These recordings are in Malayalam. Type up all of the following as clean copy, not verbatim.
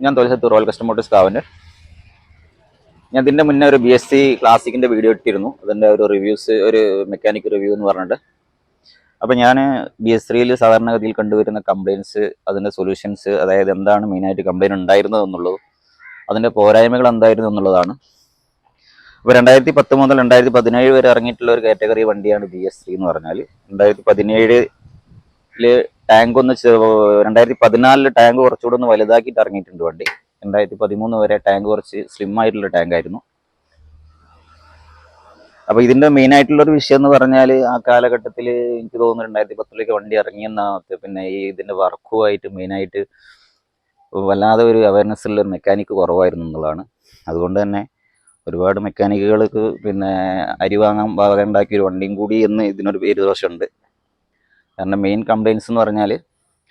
ഞാൻ തൊലസത്ത് റോയൽ കസ്റ്റം മോട്ടോഴ്സ് കാവന്നൂർ. ഞാൻ ഇതിൻ്റെ മുന്നേ ഒരു BSc ക്ലാസിക്കിൻ്റെ വീഡിയോ ഇട്ടിരുന്നു. അതിൻ്റെ ഒരു റിവ്യൂസ്, ഒരു മെക്കാനിക് റിവ്യൂ എന്ന് പറഞ്ഞിട്ട്. അപ്പോൾ ഞാൻ BS3 സാധാരണഗതിയിൽ കണ്ടുവരുന്ന കംപ്ലയിൻസ്, അതിൻ്റെ സൊല്യൂഷൻസ്, അതായത് എന്താണ് മെയിനായിട്ട് കംപ്ലയിൻറ്റ് ഉണ്ടായിരുന്നത് എന്നുള്ളത്, അതിൻ്റെ പോരായ്മകൾ എന്തായിരുന്നു എന്നുള്ളതാണ്. അപ്പോൾ 2010 മുതൽ 2017 വരെ ഇറങ്ങിയിട്ടുള്ള ഒരു കാറ്റഗറി വണ്ടിയാണ് BS3 എന്ന് പറഞ്ഞാൽ. 2017 ടാങ്ക് 2014 ടാങ്ക് കുറച്ചുകൂടെ ഒന്ന് വലുതാക്കിയിട്ട് ഇറങ്ങിയിട്ടുണ്ട് വണ്ടി. 2013 വരെ ടാങ്ക് കുറച്ച് സ്ലിം ആയിട്ടുള്ള ടാങ്ക് ആയിരുന്നു. അപ്പോൾ ഇതിൻ്റെ മെയിൻ ആയിട്ടുള്ളൊരു വിഷയം എന്ന് പറഞ്ഞാൽ, ആ കാലഘട്ടത്തിൽ എനിക്ക് തോന്നുന്നു 2010 വണ്ടി ഇറങ്ങിയെന്നാകത്ത് പിന്നെ ഇതിൻ്റെ വർക്കുമായിട്ട് മെയിനായിട്ട് വല്ലാതെ ഒരു അവയർനെസ് ഉള്ള ഒരു മെക്കാനിക്ക് കുറവായിരുന്നു എന്നുള്ളതാണ്. അതുകൊണ്ട് തന്നെ ഒരുപാട് മെക്കാനിക്കുകൾക്ക് പിന്നെ അരി വാങ്ങാൻ ഉണ്ടാക്കിയ ഒരു വണ്ടിയും കൂടി എന്ന് ഇതിനൊരു പേര് ദോഷമുണ്ട്. കാരണം മെയിൻ കംപ്ലയിൻസ് എന്ന് പറഞ്ഞാൽ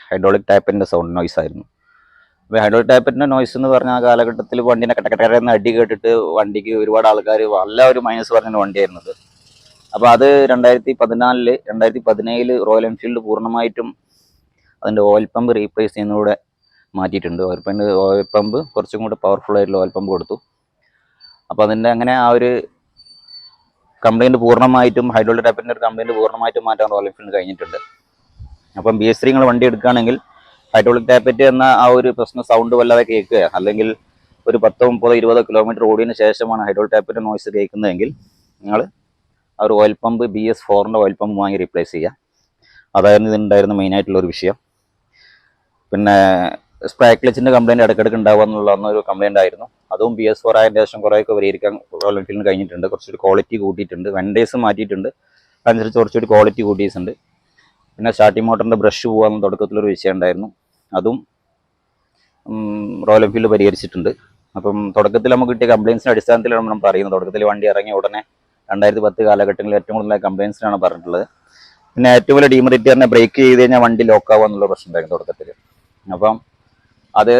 ഹൈഡ്രോളിക് ടാപ്പിൻ്റെ സൗണ്ട് നോയ്സ് ആയിരുന്നു. അപ്പോൾ ഹൈഡ്രോളിക് ടാപ്പിൻ്റെ നോയ്സ് എന്ന് പറഞ്ഞാൽ ആ കാലഘട്ടത്തിൽ വണ്ടീനെ കട്ടക്കട്ടയെന്ന് അടി കേട്ടിട്ട് വണ്ടിക്ക് ഒരുപാട് ആൾക്കാർ എല്ലാവരും മൈനസ് പറഞ്ഞ വണ്ടിയായിരുന്നത്. അപ്പോൾ അത് 2017 റോയൽ എൻഫീൽഡ് പൂർണ്ണമായിട്ടും അതിൻ്റെ ഓയിൽ പമ്പ് റീപ്ലേസ് ചെയ്യുന്നതോടെ മാറ്റിയിട്ടുണ്ട്. ഓയിൽ പമ്പ് കുറച്ചും കൂടെ പവർഫുൾ ആയിട്ടുള്ള ഓയിൽ പമ്പ് കൊടുത്തു. അപ്പോൾ അതിൻ്റെ അങ്ങനെ ആ ഒരു കംപ്ലയിൻറ്റ് പൂർണ്ണമായിട്ടും, ഹൈഡ്രോളിക് ടാപ്പിൻ്റെ ഒരു കംപ്ലയിൻറ്റ് പൂർണ്ണമായിട്ടും മാറ്റാൻ റോയൽ എൻഫീൽഡ് കഴിഞ്ഞിട്ടുണ്ട്. അപ്പം BS3 നിങ്ങൾ വണ്ടി എടുക്കുകയാണെങ്കിൽ ഹൈഡ്രോളിക് ടാപ്പറ്റ് എന്ന ആ ഒരു പ്രശ്നം സൗണ്ട് വല്ലാതെ കേൾക്കുക, അല്ലെങ്കിൽ ഒരു 10, 30, 20 കിലോമീറ്റർ ഓടിയതിന് ശേഷമാണ് ഹൈഡ്രോളിക് ടാപ്പിൻ്റെ നോയ്സ് കേൾക്കുന്നതെങ്കിൽ നിങ്ങൾ ആ ഒരു ഓയിൽ പമ്പ് BS4ൻ്റെ ഓയിൽ പമ്പ് വാങ്ങി റീപ്ലേസ് ചെയ്യുക. അതായിരുന്നു ഇതിനുണ്ടായിരുന്ന മെയിനായിട്ടുള്ളൊരു വിഷയം. പിന്നെ സ്പ്രേ ക്ലച്ചിൻ്റെ കംപ്ലയിൻറ്റ് ഇടയ്ക്കിടയ്ക്ക് ഉണ്ടാവുക എന്നുള്ള ഒരു കംപ്ലയിൻ്റ് ആയിരുന്നു. അതും BS4 ആയതിൻ്റെ ശേഷം കുറേയൊക്കെ പരിഹരിക്കാൻ റോയൽ എൻഫീൽഡിന് കഴിഞ്ഞിട്ടുണ്ട്. കുറച്ചൊരു ക്വാളിറ്റി കൂട്ടിയിട്ടുണ്ട്, വെൻഡേഴ്സ് മാറ്റിയിട്ടുണ്ട്, അതനുസരിച്ച് കുറച്ചുകൂടി ക്വാളിറ്റി കൂട്ടിയിട്ടുണ്ട്. പിന്നെ സ്റ്റാർട്ടിംഗ് മോട്ടറിൻ്റെ ബ്രഷ് പോകാമെന്ന് തുടക്കത്തിലൊരു വിഷയം ഉണ്ടായിരുന്നു. അതും റോയൽ എൻഫീൽഡ് പരിഹരിച്ചിട്ടുണ്ട്. അപ്പം തുടക്കത്തിൽ നമുക്ക് കിട്ടിയ കംപ്ലയിൻസിൻ്റെ അടിസ്ഥാനത്തിലാണ് നമ്മൾ പറയുന്നത്. തുടക്കത്തിൽ വണ്ടി ഇറങ്ങിയ ഉടനെ 2010 കാലഘട്ടങ്ങളിൽ ഏറ്റവും കൂടുതൽ കംപ്ലയിൻസിനാണ് പറഞ്ഞിട്ടുള്ളത്. പിന്നെ ഏറ്റവും വലിയ ഡീമെറിറ്റ് പറഞ്ഞാൽ ബ്രേക്ക് ചെയ്ത് കഴിഞ്ഞാൽ വണ്ടി ലോക്കാവുക എന്നുള്ള പ്രശ്നം ഉണ്ടായിരുന്നു തുടക്കത്തിൽ. അപ്പം അത്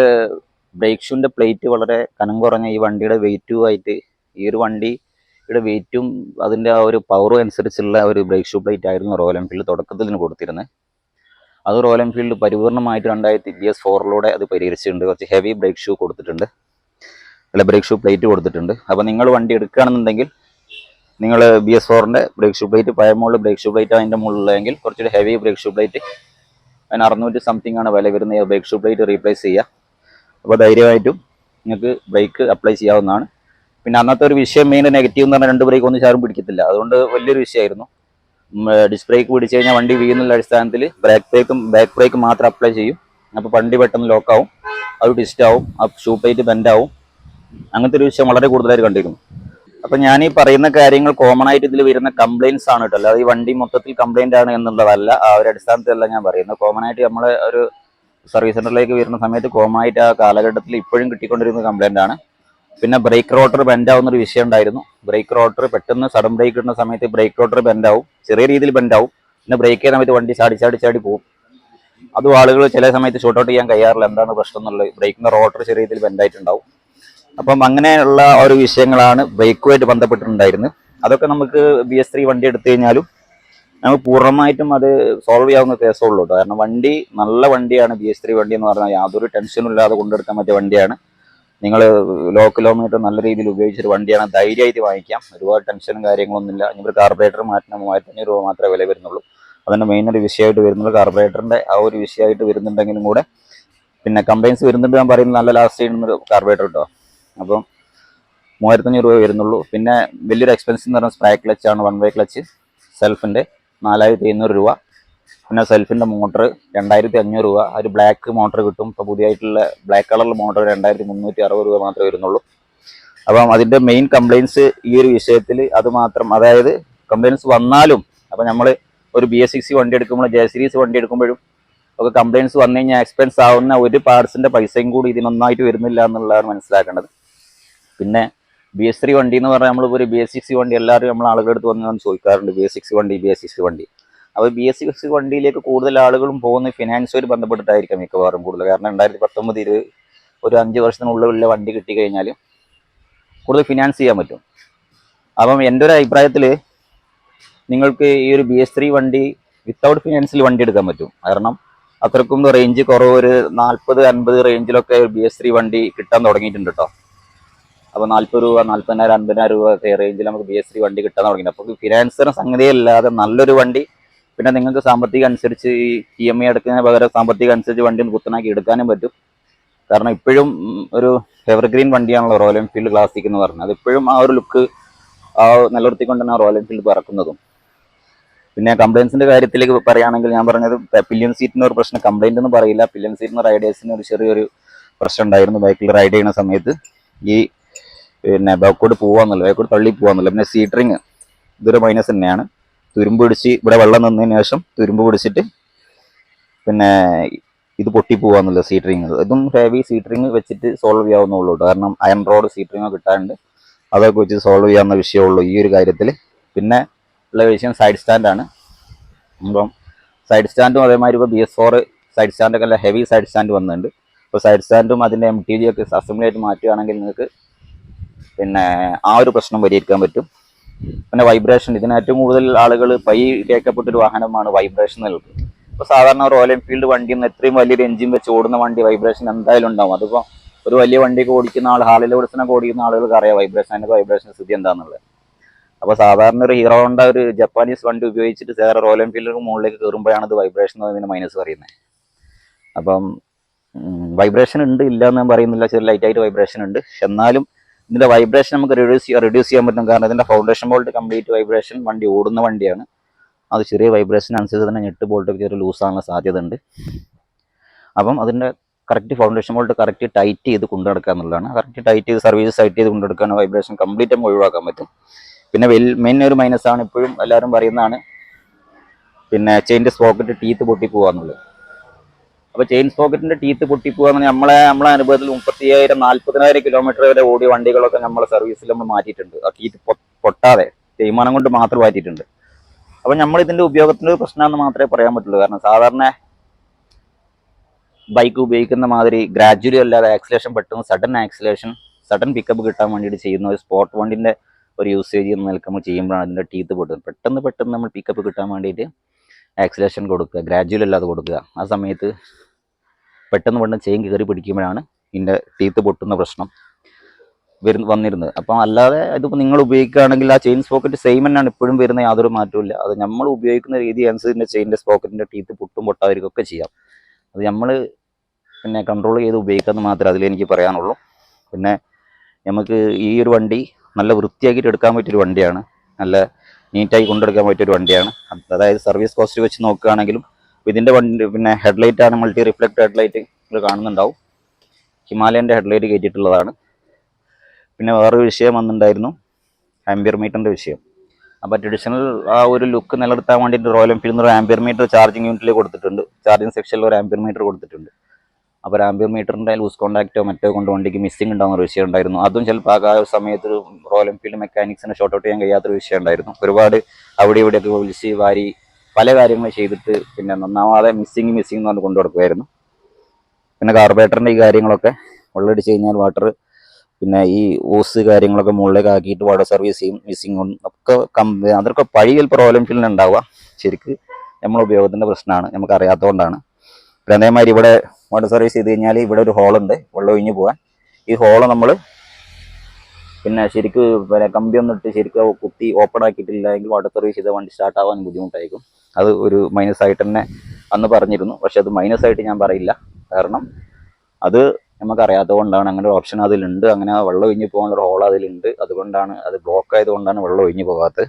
ബ്രേക്ക് ഷൂവിൻ്റെ പ്ലേറ്റ് വളരെ കനം കുറഞ്ഞ ഈ വണ്ടിയുടെ വെയിറ്റുമായിട്ട്, ഈ ഒരു വണ്ടിയുടെ വെയിറ്റും അതിൻ്റെ ആ ഒരു പവറും അനുസരിച്ചുള്ള ഒരു ബ്രേക്ക് ഷൂ പ്ലേറ്റ് ആയിരുന്നു റോയൽ എൻഫീൽഡ് തുടക്കത്തിൽ കൊടുത്തിരുന്നത്. അത് റോയൽ എൻഫീൽഡ് പരിപൂർണമായിട്ട് BS4 അത് പരിഹരിച്ചിട്ടുണ്ട്. കുറച്ച് ഹെവി ബ്രേക്ക് ഷൂ കൊടുത്തിട്ടുണ്ട്, അല്ല ബ്രേക്ക് ഷൂ പ്ലേറ്റ് കൊടുത്തിട്ടുണ്ട്. അപ്പോൾ നിങ്ങൾ വണ്ടി എടുക്കുകയാണെന്നുണ്ടെങ്കിൽ നിങ്ങൾ BS4ൻ്റെ ബ്രേക്ക് ഷൂ പ്ലേറ്റ്, പഴയമുള്ള ബ്രേക്ക് ഷൂ പ്ലേറ്റ് അതിൻ്റെ മുകളിലെങ്കിൽ കുറച്ചൊരു ഹെവി ബ്രേക്ക് ഷൂ പ്ലേറ്റ്, അതിന് 600 സംതിങ് ആണ് വില വരുന്ന ബ്രേക്ക് ഷൂ പ്ലേറ്റ് റീപ്ലേസ് ചെയ്യുക. അപ്പോൾ ധൈര്യമായിട്ടും നിങ്ങൾക്ക് ബ്രേക്ക് അപ്ലൈ ചെയ്യാവുന്നതാണ്. പിന്നെ അന്നത്തെ ഒരു വിഷയം, മെയിൻ നെഗറ്റീവ് എന്ന് പറഞ്ഞാൽ 2 ബ്രേക്ക് ഒന്നും ചാരും പിടിക്കത്തില്ല. അതുകൊണ്ട് വലിയൊരു വിഷയമായിരുന്നു. ഡിസ്ക് ബ്രേക്ക് പിടിച്ചു കഴിഞ്ഞാൽ വണ്ടി വീഴുന്നുള്ള അടിസ്ഥാനത്തിൽ ബാക്ക് ബ്രേക്ക് മാത്രം അപ്ലൈ ചെയ്യും. അപ്പോൾ വണ്ടി പെട്ടെന്ന് ലോക്കാവും, അത് ഡിസ്റ്റാവും, ആ ഷൂ പ്ലേറ്റ് ബെൻഡാവും. അങ്ങനത്തെ ഒരു വിഷയം വളരെ കൂടുതലായിട്ട് കണ്ടിരുന്നു. അപ്പം ഞാൻ ഈ പറയുന്ന കാര്യങ്ങൾ കോമൺ ആയിട്ട് ഇതിൽ വരുന്ന കംപ്ലയിൻസ് ആണ് കേട്ടോ, അല്ലാതെ ഈ വണ്ടി മൊത്തത്തിൽ കംപ്ലയിൻ്റ് ആണ് എന്നുള്ളതല്ല. ആ ഒരു അടിസ്ഥാനത്തിലല്ല ഞാൻ പറയുന്നത്. കോമൺ ആയിട്ട് നമ്മൾ ഒരു സർവീസ് സെൻ്ററിലേക്ക് വരുന്ന സമയത്ത് കോമൺ ആയിട്ട് ആ കാലഘട്ടത്തിൽ ഇപ്പോഴും കിട്ടിക്കൊണ്ടിരുന്ന കംപ്ലയിൻ്റ് ആണ്. പിന്നെ ബ്രേക്ക് റോട്ടർ ബെൻഡാവുന്നൊരു വിഷയം ഉണ്ടായിരുന്നു. ബ്രേക്ക് റോട്ടർ പെട്ടെന്ന് സഡൻ ബ്രേക്ക് ഇടുന്ന സമയത്ത് ബ്രേക്ക് റോട്ടർ ബെൻഡാവും, ചെറിയ രീതിയിൽ ബെൻഡാവും. പിന്നെ ബ്രേക്ക് ചെയ്യുന്ന സമയത്ത് വണ്ടി ചാടി പോകും. അതും ആളുകൾ ചില സമയത്ത് ഷോർട്ട് ഔട്ട് ചെയ്യാൻ കഴിയാറില്ല, എന്താണ് പ്രശ്നം എന്നുള്ളത്. ബ്രേക്കിൻ്റെ റോട്ടർ ചെറിയ രീതിയിൽ ബെൻഡായിട്ടുണ്ടാവും. അപ്പം അങ്ങനെയുള്ള ഒരു വിഷയങ്ങളാണ് ബ്രേക്കുമായിട്ട് ബന്ധപ്പെട്ടിട്ടുണ്ടായിരുന്നത്. അതൊക്കെ നമുക്ക് BS3 വണ്ടി എടുത്തു കഴിഞ്ഞാലും നമുക്ക് പൂർണ്ണമായിട്ടും അത് സോൾവ് ചെയ്യാവുന്ന കേസുള്ളൂ. കാരണം വണ്ടി നല്ല വണ്ടിയാണ്. BS3 വണ്ടി എന്ന് പറഞ്ഞാൽ യാതൊരു ടെൻഷനും ഇല്ലാതെ കൊണ്ടെടുക്കാൻ പറ്റിയ വണ്ടിയാണ്. നിങ്ങൾ ലോ കിലോമീറ്റർ നല്ല രീതിയിൽ ഉപയോഗിച്ചൊരു വണ്ടിയാണ്, ധൈര്യമായിട്ട് വാങ്ങിക്കാം. ഒരുപാട് ടെൻഷനും കാര്യങ്ങളൊന്നുമില്ല. ഇനി ഒരു കാർബറേറ്റർ മാറ്റണം 3500 രൂപ മാത്രമേ വില വരുന്നുള്ളൂ. അതിൻ്റെ മെയിൻ ഒരു വിഷയമായിട്ട് വരുന്നത് കാർബറേറ്ററിൻ്റെ ആ ഒരു വിഷയമായിട്ട് വരുന്നുണ്ടെങ്കിലും കൂടെ, പിന്നെ കംപ്ലയിൻസ് വരുന്നുണ്ട് ഞാൻ പറയുന്നത് നല്ല ലാസ്റ്റ് ചെയ്യുന്നൊരു കാർബറേറ്റർ കേട്ടോ. അപ്പം 3500 രൂപ വരുന്നുള്ളൂ. പിന്നെ വലിയൊരു എക്സ്പെൻസ് എന്ന് പറഞ്ഞാൽ സ്പ്രേ ക്ലച്ചാണ്, 1 വേ ക്ലച്ച് സെൽഫിൻ്റെ 4700 രൂപ. പിന്നെ സെൽഫിൻ്റെ മോട്ടർ 2500 രൂപ. ഒരു ബ്ലാക്ക് മോട്ടർ കിട്ടും. ഇപ്പോൾ പുതിയതായിട്ടുള്ള ബ്ലാക്ക് കളറിൽ മോട്ടർ 2360 രൂപ മാത്രമേ വരുന്നുള്ളൂ. അപ്പം അതിൻ്റെ മെയിൻ കംപ്ലയിൻസ് ഈ ഒരു വിഷയത്തിൽ അത് മാത്രം. അതായത് കംപ്ലയിൻസ് വന്നാലും, അപ്പോൾ നമ്മൾ ഒരു BS6 വണ്ടി എടുക്കുമ്പോൾ J സീരീസ് വണ്ടി എടുക്കുമ്പോഴും ഒക്കെ കംപ്ലയിൻസ് വന്നു കഴിഞ്ഞാൽ എക്സ്പെൻസ് ആവുന്ന ഒരു പാർട്സിൻ്റെ പൈസയും കൂടി ഇതിനൊന്നായിട്ട് വരുന്നില്ല എന്നുള്ളതാണ് മനസ്സിലാക്കേണ്ടത്. പിന്നെ BS3 വണ്ടി എന്ന് പറഞ്ഞാൽ നമ്മളിപ്പോൾ ഒരു BS6 വണ്ടി എല്ലാവരും നമ്മൾ ആളുകളെടുത്ത് വന്ന് ചോദിക്കാറുണ്ട്, BS6 വണ്ടി. അപ്പോൾ BS6 വണ്ടിയിലേക്ക് കൂടുതൽ ആളുകളും പോകുന്ന ഫിനാൻസുമായിട്ട് ബന്ധപ്പെട്ടിട്ടായിരിക്കും മിക്കവാറും കൂടുതൽ. കാരണം 2019 ഒരു 5 വർഷത്തിനുള്ളിലുള്ള വണ്ടി കിട്ടിക്കഴിഞ്ഞാൽ കൂടുതൽ ഫിനാൻസ് ചെയ്യാൻ പറ്റും. അപ്പം എൻ്റെ ഒരു അഭിപ്രായത്തിൽ നിങ്ങൾക്ക് ഈ ഒരു BS3 വണ്ടി വിത്തൗട്ട് ഫിനാൻസിൽ വണ്ടി എടുക്കാൻ പറ്റും. കാരണം അത്രക്കും റേഞ്ച് കുറവ് ഒരു 40-50 റേഞ്ചിലൊക്കെ BS3 വണ്ടി കിട്ടാൻ തുടങ്ങിയിട്ടുണ്ട് കേട്ടോ. അപ്പോൾ 40 രൂപ, 40,000, 50,000 രൂപ ഒക്കെ റേഞ്ചിൽ നമുക്ക് BS3 വണ്ടി കിട്ടാൻ തുടങ്ങിയിട്ടുണ്ട്. അപ്പോൾ ഫിനാൻസറിന് സംഗതിയല്ലാതെ നല്ലൊരു വണ്ടി, പിന്നെ നിങ്ങൾക്ക് സാമ്പത്തികം അനുസരിച്ച് ഈ EMI എടുക്കുന്നതിന് പകരം സാമ്പത്തികം അനുസരിച്ച് വണ്ടി ഒന്ന് കുത്തനാക്കി എടുക്കാനും പറ്റും. കാരണം ഇപ്പോഴും ഒരു എവർഗ്രീൻ വണ്ടിയാണല്ലോ റോയൽ എൻഫീൽഡ് ക്ലാസിക് എന്ന് പറഞ്ഞത്. അതിപ്പോഴും ആ ഒരു ലുക്ക് നിലനിർത്തിക്കൊണ്ടാണ് റോയൽ എൻഫീൽഡ് പറക്കുന്നതും. പിന്നെ കംപ്ലയിൻസിന്റെ കാര്യത്തിലേക്ക് പറയുകയാണെങ്കിൽ ഞാൻ പറഞ്ഞത് പില്ലിയൻ സീറ്റിന് ഒരു പ്രശ്നം, കംപ്ലൈന്റ് ഒന്നും പറയില്ല. പില്ലിയൻ സീറ്റിന് റൈഡേഴ്സിന് ഒരു ചെറിയൊരു പ്രശ്നം ഉണ്ടായിരുന്നു ബൈക്കിൽ റൈഡ് ചെയ്യുന്ന സമയത്ത്. ഈ പിന്നെ ബാക്കോട് പോവാന്നുള്ളത്, ബാക്കോട് തള്ളി പോവാന്നുള്ളത്. പിന്നെ സീറ്ററിങ് ഇതൊരു മൈനസ് തന്നെയാണ്. തുരുമ്പ് പിടിച്ച് ഇവിടെ വെള്ളം നിന്നതിന് ശേഷം തുരുമ്പ് പിടിച്ചിട്ട് പിന്നെ ഇത് പൊട്ടിപ്പോവാന്നുള്ളത് സീറ്ററിങ്. ഇതും ഹെവി സീറ്ററിങ് വെച്ചിട്ട് സോൾവ് ചെയ്യാവുന്നുള്ളൂ. കാരണം അയൺ റോഡ് സീറ്ററിങ് കിട്ടാനുണ്ട്, അതൊക്കെ വെച്ച് സോൾവ് ചെയ്യാവുന്ന വിഷയമുള്ളൂ ഈ ഒരു കാര്യത്തിൽ. പിന്നെ ഉള്ള വിഷയം സൈഡ് സ്റ്റാൻഡാണ്. അപ്പം സൈഡ് സ്റ്റാൻഡും അതേമാതിരി ഇപ്പോൾ BS4 സൈഡ് സ്റ്റാൻഡൊക്കെ അല്ല ഹെവി സൈഡ് സ്റ്റാൻഡ് വന്നിട്ടുണ്ട്. ഇപ്പോൾ സൈഡ് സ്റ്റാൻഡും അതിൻ്റെ MTG ഒക്കെ അസംബ്ലി ആയിട്ട് മാറ്റുകയാണെങ്കിൽ നിങ്ങൾക്ക് പിന്നെ ആ ഒരു പ്രശ്നം പരിഹരിക്കാൻ പറ്റും. പിന്നെ വൈബ്രേഷൻ, ഇതിന് ഏറ്റവും കൂടുതൽ ആളുകൾ കേൾക്കപ്പെട്ടൊരു വാഹനമാണ് വൈബ്രേഷൻ എന്നുള്ളത്. ഇപ്പോൾ സാധാരണ റോയൽ എൻഫീൽഡ് വണ്ടി എത്രയും വലിയൊരു എഞ്ചിൻ വെച്ച് ഓടുന്ന വണ്ടി വൈബ്രേഷൻ എന്തായാലും ഉണ്ടാവും. അതിപ്പോൾ ഒരു വലിയ വണ്ടിയൊക്കെ ഓടിക്കുന്ന ആൾ, ഹാർലി ഡേവിഡ്സനൊക്കെ ഓടിക്കുന്ന ആളുകൾക്ക് അറിയാം വൈബ്രേഷൻ സ്ഥിതി എന്താണെന്നുള്ളത്. അപ്പോൾ സാധാരണ ഒരു ഹീറോ ഹോണ്ട ഒരു ജപ്പാനീസ് വണ്ടി ഉപയോഗിച്ചിട്ട് വേറെ റോയൽ എൻഫീൽഡിന് മുകളിലേക്ക് കയറുമ്പോഴാണ് ഇത് വൈബ്രേഷൻ എന്നതിന് മൈനസ് പറയുന്നത്. അപ്പം വൈബ്രേഷൻ ഉണ്ട് ഇല്ല എന്ന് ഞാൻ പറയുന്നില്ല, ചെറിയ ലൈറ്റായിട്ട് വൈബ്രേഷൻ ഉണ്ട്. എന്നാലും ഇതിൻ്റെ വൈബ്രേഷൻ നമുക്ക് റിഡ്യൂസ് ചെയ്യാൻ പറ്റും. കാരണം ഇതിൻ്റെ ഫൗണ്ടേഷൻ ബോൾട്ട് കംപ്ലീറ്റ് വൈബ്രേഷൻ, വണ്ടി ഓടുന്ന വണ്ടിയാണ്. അത് ചെറിയ വൈബ്രേഷൻ അനുസരിച്ച് തന്നെ ഞെട്ട് ബോൾട്ടൊക്കെ ചെറിയ ലൂസാകാനുള്ള സാധ്യത ഉണ്ട്. അപ്പം അതിൻ്റെ correct foundation bolt correct tight ചെയ്ത് കൊണ്ടുനടക്കുക എന്നുള്ളതാണ്. കറക്റ്റ് ടൈറ്റ് ചെയ്ത് സർവീസ് ടൈറ്റ് ചെയ്ത് കൊണ്ടുനടക്കാൻ വൈബ്രേഷൻ കംപ്ലീറ്റ് നമുക്ക് ഒഴിവാക്കാൻ പറ്റും. പിന്നെ മെയിൻ ഒരു മൈനസാണ് ഇപ്പോഴും എല്ലാവരും പറയുന്നതാണ്, പിന്നെ ചെയിൻ്റെ സ്പോക്കറ്റ് ടീത്ത് പൊട്ടിപ്പോവുക എന്നുള്ളത്. അപ്പോൾ ചെയിൻ സ്പോക്കറ്റിൻ്റെ ടീത്ത് പൊട്ടിപ്പോവുക എന്ന് പറഞ്ഞാൽ നമ്മളെ അനുഭവത്തിൽ 35,000-40,000 കിലോമീറ്റർ വരെ ഓടിയ വണ്ടികളൊക്കെ നമ്മളെ സർവീസിൽ നമ്മൾ മാറ്റിയിട്ടുണ്ട്. ആ ടീത്ത് പൊട്ടാതെ തേയ്മാനം കൊണ്ട് മാത്രം മാറ്റിയിട്ടുണ്ട്. അപ്പോൾ നമ്മൾ ഇതിൻ്റെ ഉപയോഗത്തിൻ്റെ ഒരു പ്രശ്നമെന്ന് മാത്രമേ പറയാൻ പറ്റുള്ളൂ. കാരണം സാധാരണ ബൈക്ക് ഉപയോഗിക്കുന്ന മാതിരി ഗ്രാജുവലി അല്ലാതെ ആക്സിലേഷൻ പെട്ടെന്ന് സഡൻ പിക്കപ്പ് കിട്ടാൻ വേണ്ടിയിട്ട് ചെയ്യുന്ന ഒരു സ്പോർട്ട് വണ്ടിൻ്റെ ഒരു യൂസേജ് എന്ന് നിൽക്കുമ്പോൾ ചെയ്യുമ്പോഴാണ് അതിൻ്റെ ടീത്ത് പൊട്ടുന്നത്. പെട്ടെന്ന് നമ്മൾ പിക്കപ്പ് കിട്ടാൻ വേണ്ടിയിട്ട് ആക്സിലേഷൻ കൊടുക്കുക, ഗ്രാജുവൽ അല്ലാതെ കൊടുക്കുക. ആ സമയത്ത് പെട്ടെന്ന് ചെയിൻ കയറി പിടിക്കുമ്പോഴാണ് ഇതിൻ്റെ ടീത്ത് പൊട്ടുന്ന പ്രശ്നം വന്നിരുന്നത്. അപ്പം അല്ലാതെ ഇതിപ്പോൾ നിങ്ങൾ ഉപയോഗിക്കുകയാണെങ്കിൽ ആ ചെയിൻ സ്പോക്കറ്റ് സെയിം തന്നെയാണ് ഇപ്പോഴും വരുന്ന, യാതൊരു മാറ്റവും. അത് നമ്മൾ ഉപയോഗിക്കുന്ന രീതി അനുസരിച്ച് ചെയിൻ്റെ സ്പോക്കറ്റിൻ്റെ ടീത്ത് പൊട്ടാതിരിക്കുകയൊക്കെ ചെയ്യാം. അത് നമ്മൾ പിന്നെ കൺട്രോൾ ചെയ്ത് ഉപയോഗിക്കാമെന്ന് മാത്രമേ അതിലെനിക്ക് പറയാനുള്ളൂ. പിന്നെ നമുക്ക് ഈ ഒരു വണ്ടി നല്ല വൃത്തിയാക്കിയിട്ട് എടുക്കാൻ പറ്റിയൊരു വണ്ടിയാണ്, നല്ല നീറ്റായി കൊണ്ടെടുക്കാൻ പറ്റിയൊരു വണ്ടിയാണ്. അതായത് സർവീസ് കോസ്റ്റ് വെച്ച് നോക്കുകയാണെങ്കിലും ഇതിൻ്റെ വണ്ടി പിന്നെ ഹെഡ്ലൈറ്റാണ് മൾട്ടി റിഫ്ലക്ട് ഹെഡ്ലൈറ്റ് നിങ്ങൾ കാണുന്നുണ്ടാവും. ഹിമാലയൻ്റെ ഹെഡ്ലൈറ്റ് കയറ്റിയിട്ടുള്ളതാണ്. പിന്നെ വേറൊരു വിഷയം വന്നിട്ടുണ്ടായിരുന്നു, ആംബിയർ മീറ്ററിൻ്റെ വിഷയം. അപ്പോൾ ട്രഡീഷണൽ ആ ഒരു ലുക്ക് നിലനിർത്താൻ വേണ്ടിയിട്ട് റോയൽ എൻഫീൽഡ് ഒരു ആംബിയർ മീറ്റർ ചാർജിങ് യൂണിറ്റിൽ കൊടുത്തിട്ടുണ്ട്, ചാർജിങ് സെക്ഷനിൽ ഒരു ആംബിയർ മീറ്റർ കൊടുത്തിട്ടുണ്ട്. അപ്പോൾ ആംബിയർ മീറ്ററിൻ്റെ ലൂസ് കോൺടാക്റ്റോ മറ്റോ കൊണ്ട് വണ്ടിക്ക് മിസ്സിംഗ് ഉണ്ടാകുന്ന ഒരു വിഷയം ഉണ്ടായിരുന്നു. അതും ചിലപ്പോൾ ആ ഒരു സമയത്ത് റോയൽ എൻഫീൽഡ് മെക്കാനിക്സിനെ ഷോർട്ട് ഔട്ട് ചെയ്യാൻ കഴിയാത്തൊരു വിഷയം ഉണ്ടായിരുന്നു. ഒരുപാട് അവിടെ ഇവിടെയൊക്കെ വിളിച്ച് വാരി പല കാര്യങ്ങൾ ചെയ്തിട്ട് പിന്നെ നന്നാവാതെ മിസ്സിങ് എന്ന് പറഞ്ഞ് കൊണ്ടു കൊടുക്കുമായിരുന്നു. പിന്നെ കാർബറേറ്ററിൻ്റെ ഈ കാര്യങ്ങളൊക്കെ വെള്ളമടിച്ച് കഴിഞ്ഞാൽ വാട്ടർ പിന്നെ ഈ ഓസ് കാര്യങ്ങളൊക്കെ മുകളിലേക്ക് ആക്കിയിട്ട് വാട്ടർ സർവീസ് ചെയ്യും, മിസ്സിങ് ഒക്കെ അതൊക്കെ പഴി ചിലപ്പോൾ റോയൽ എൻഫീൽഡിന് ഉണ്ടാവുക. ശരിക്ക് നമ്മൾ ഉപയോഗത്തിൻ്റെ പ്രശ്നമാണ്, നമുക്ക് അറിയാത്തതുകൊണ്ടാണ്. പിന്നെ അതേമാതിരി ഇവിടെ വാട്ടർ സർവീസ് ചെയ്ത് കഴിഞ്ഞാൽ ഇവിടെ ഒരു ഹോളുണ്ട് വെള്ളം ഒഴിഞ്ഞ് പോകാൻ. ഈ ഹോള് നമ്മൾ പിന്നെ ശരിക്ക് പിന്നെ കമ്പി ഒന്നിട്ട് ശരിക്കും കുത്തി ഓപ്പൺ ആക്കിയിട്ടില്ല എങ്കിൽ വാട്ടർ സർവീസ് ചെയ്ത വണ്ടി സ്റ്റാർട്ട് ആവാൻ ബുദ്ധിമുട്ടായിരിക്കും. അത് ഒരു മൈനസായിട്ട് തന്നെ അന്ന് പറഞ്ഞിരുന്നു. പക്ഷെ അത് മൈനസായിട്ട് ഞാൻ പറയില്ല, കാരണം അത് നമുക്കറിയാത്തത് കൊണ്ടാണ്. അങ്ങനെ ഒരു ഓപ്ഷൻ അതിലുണ്ട്, അങ്ങനെ വെള്ളം ഒഴിഞ്ഞ് പോകാനുള്ള ഹോൾ അതിലുണ്ട്. അതുകൊണ്ടാണ് അത് ബ്ലോക്ക് ആയതുകൊണ്ടാണ് വെള്ളം ഒഴിഞ്ഞ് പോകാത്തത്.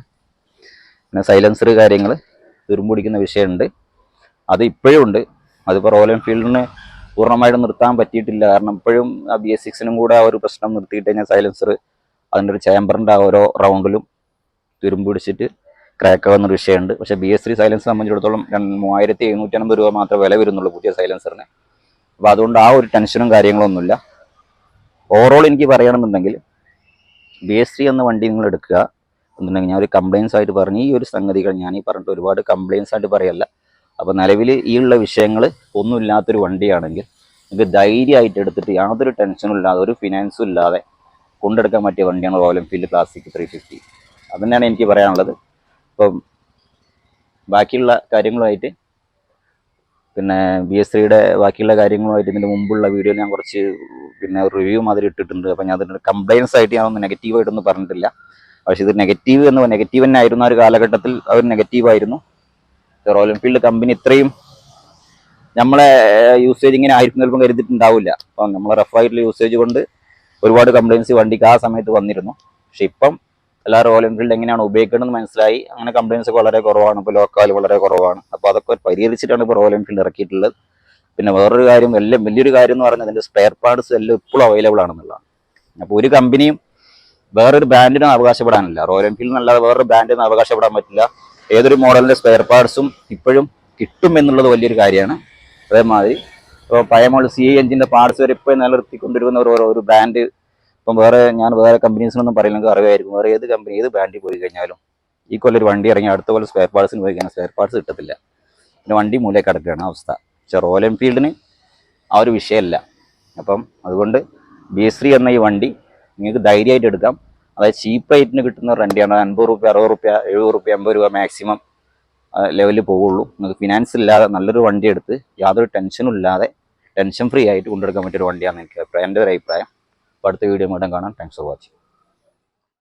പിന്നെ സൈലൻസർ കാര്യങ്ങൾ തുരുമ്പുടിക്കുന്ന വിഷയമുണ്ട്, അത് ഇപ്പോഴും ഉണ്ട്. അതിപ്പോൾ റോയൽ എൻഫീൽഡിന് പൂർണ്ണമായിട്ട് നിർത്താൻ പറ്റിയിട്ടില്ല. കാരണം ഇപ്പോഴും ആ BS6 കൂടെ ആ ഒരു പ്രശ്നം നിർത്തിയിട്ട് കഴിഞ്ഞാൽ സൈലൻസർ അതിൻ്റെ ഒരു ചേമ്പറിൻ്റെ ഓരോ റൗണ്ടിലും തുരുമ്പ് പിടിച്ചിട്ട് ക്രാക്ക് ആവുന്നൊരു വിഷയമുണ്ട്. പക്ഷേ BS3 സൈലൻസർ സംബന്ധിച്ചിടത്തോളം 3750 രൂപ മാത്രമേ വില വരുന്നുള്ളൂ പുതിയ സൈലൻസറിന്. അപ്പോൾ അതുകൊണ്ട് ആ ഒരു ടെൻഷനും കാര്യങ്ങളൊന്നുമില്ല. ഓവറോൾ എനിക്ക് പറയുകയാണെന്നുണ്ടെങ്കിൽ BS3 എന്ന വണ്ടി നിങ്ങൾ എടുക്കുക എന്നുണ്ടെങ്കിൽ, ഞാൻ ഒരു കംപ്ലയിൻസ് ആയിട്ട് പറഞ്ഞു ഈ ഒരു സംഗതികൾ ഞാൻ ഈ പറഞ്ഞിട്ട് ഒരുപാട് കംപ്ലയിൻസ് ആയിട്ട് പറയല്ല. അപ്പോൾ നിലവിൽ ഈ ഉള്ള വിഷയങ്ങൾ ഒന്നുമില്ലാത്തൊരു വണ്ടിയാണെങ്കിൽ നിങ്ങൾക്ക് ധൈര്യമായിട്ട് എടുത്തിട്ട് യാതൊരു ടെൻഷനും ഇല്ലാതെ ഒരു ഫിനാൻസും ഇല്ലാതെ കൊണ്ടെടുക്കാൻ പറ്റിയ വണ്ടിയാണ് റോയൽ എൻഫീൽഡ് ക്ലാസിക് 350. അതുതന്നെയാണ് എനിക്ക് പറയാനുള്ളത്. അപ്പം ബാക്കിയുള്ള കാര്യങ്ങളുമായിട്ട് പിന്നെ BS3യുടെ ബാക്കിയുള്ള കാര്യങ്ങളുമായിട്ട് ഇതിൻ്റെ മുമ്പുള്ള വീഡിയോയിൽ ഞാൻ കുറച്ച് പിന്നെ റിവ്യൂ മാതിരി ഇട്ടിട്ടുണ്ട്. അപ്പം ഞാൻ അതിൻ്റെ കംപ്ലയിൻസ് ആയിട്ട് ഞാനൊന്നും നെഗറ്റീവായിട്ടൊന്നും പറഞ്ഞിട്ടില്ല. പക്ഷേ ഇത് നെഗറ്റീവ് തന്നെ ആയിരുന്നു. ആ ഒരു കാലഘട്ടത്തിൽ അത് നെഗറ്റീവായിരുന്നു. റോയൽ എൻഫീൽഡ് കമ്പനി ഇത്രയും നമ്മളെ യൂസേജ് ഇങ്ങനെ ആയിരിക്കും ചിലപ്പം കരുതിയിട്ടുണ്ടാവില്ല. അപ്പം നമ്മളെ റഫായിട്ടുള്ള യൂസേജ് കൊണ്ട് ഒരുപാട് കംപ്ലയിൻസ് വണ്ടിക്ക് ആ സമയത്ത് വന്നിരുന്നു. പക്ഷെ ഇപ്പം എല്ലാ റോയൽ എൻഫീൽഡ് എങ്ങനെയാണ് ഉപയോഗിക്കണമെന്ന് മനസ്സിലായി. അങ്ങനെ കംപ്ലയിൻസ് ഒക്കെ വളരെ കുറവാണ്. ഇപ്പോൾ ലോക്കാൽ വളരെ കുറവാണ്. അപ്പോൾ അതൊക്കെ പരിഹരിച്ചിട്ടാണ് ഇപ്പോൾ റോയൽ എൻഫീൽഡ് ഇറക്കിയിട്ടുള്ളത്. പിന്നെ വേറൊരു കാര്യം, വലിയൊരു കാര്യം എന്ന് പറഞ്ഞാൽ അതിൻ്റെ സ്പെയർ പാർട്സ് എല്ലാം ഇപ്പോഴും അവൈലബിൾ ആണെന്നുള്ളതാണ്. അപ്പോൾ ഒരു കമ്പനിയും വേറൊരു ബ്രാൻഡിനും അവകാശപ്പെടാനില്ല. റോയൽ എൻഫീൽഡ് എന്നല്ലാതെ വേറൊരു ബ്രാൻഡിനും അവകാശപ്പെടാൻ പറ്റില്ല. ഏതൊരു മോഡലിൻ്റെ സ്പെയർ പാർട്സും ഇപ്പോഴും കിട്ടും എന്നുള്ളത് വലിയൊരു കാര്യമാണ്. അതേമാതിരി ഇപ്പോൾ പഴയ മോഡൽ CI എഞ്ചിൻ്റെ പാർട്സ് വരെ ഇപ്പോൾ നിലനിർത്തിക്കൊണ്ടിരുന്ന ഒരു ബ്രാൻഡ് ഇപ്പം ഞാൻ വേറെ കമ്പനീസിനൊന്നും പറയുന്നത് അറിയായിരിക്കും. വേറെ ഏത് കമ്പനി ഏത് ബ്രാൻഡിൽ പോയി കഴിഞ്ഞാലും ഈ കൊല്ലം ഒരു വണ്ടി ഇറങ്ങി അടുത്ത കൊല്ലം സ്പെയർ പാർട്സിന് പോയി കഴിഞ്ഞാൽ സ്പെയർ പാർട്സ് കിട്ടത്തില്ല. പിന്നെ വണ്ടി മൂലയിൽ കിടക്കുകയാണ് അവസ്ഥ. പക്ഷേ റോയൽ എൻഫീൽഡിന് ആ ഒരു വിഷയമല്ല. അപ്പം അതുകൊണ്ട് BS3 എന്ന ഈ വണ്ടി നിങ്ങൾക്ക് ധൈര്യമായിട്ട് എടുക്കാം. അതായത് ചീപ്പ് റേറ്റിന് കിട്ടുന്ന ഒരു വണ്ടിയാണ്. 50 രൂപ, 60 രൂപ, 70 രൂപ, 80 രൂപ മാക്സിമം ലെവലിൽ പോവുള്ളൂ. നിങ്ങൾക്ക് ഫിനാൻസ് ഇല്ലാതെ നല്ലൊരു വണ്ടി എടുത്ത് യാതൊരു ടെൻഷനും ഇല്ലാതെ ടെൻഷൻ ഫ്രീ ആയിട്ട് കൊണ്ടെടുക്കാൻ പറ്റിയൊരു വണ്ടിയാണ് എൻ്റെ ഒരു അഭിപ്രായം. അപ്പോൾ അടുത്ത വീഡിയോ വീണ്ടും കാണാം. Thanks for watching.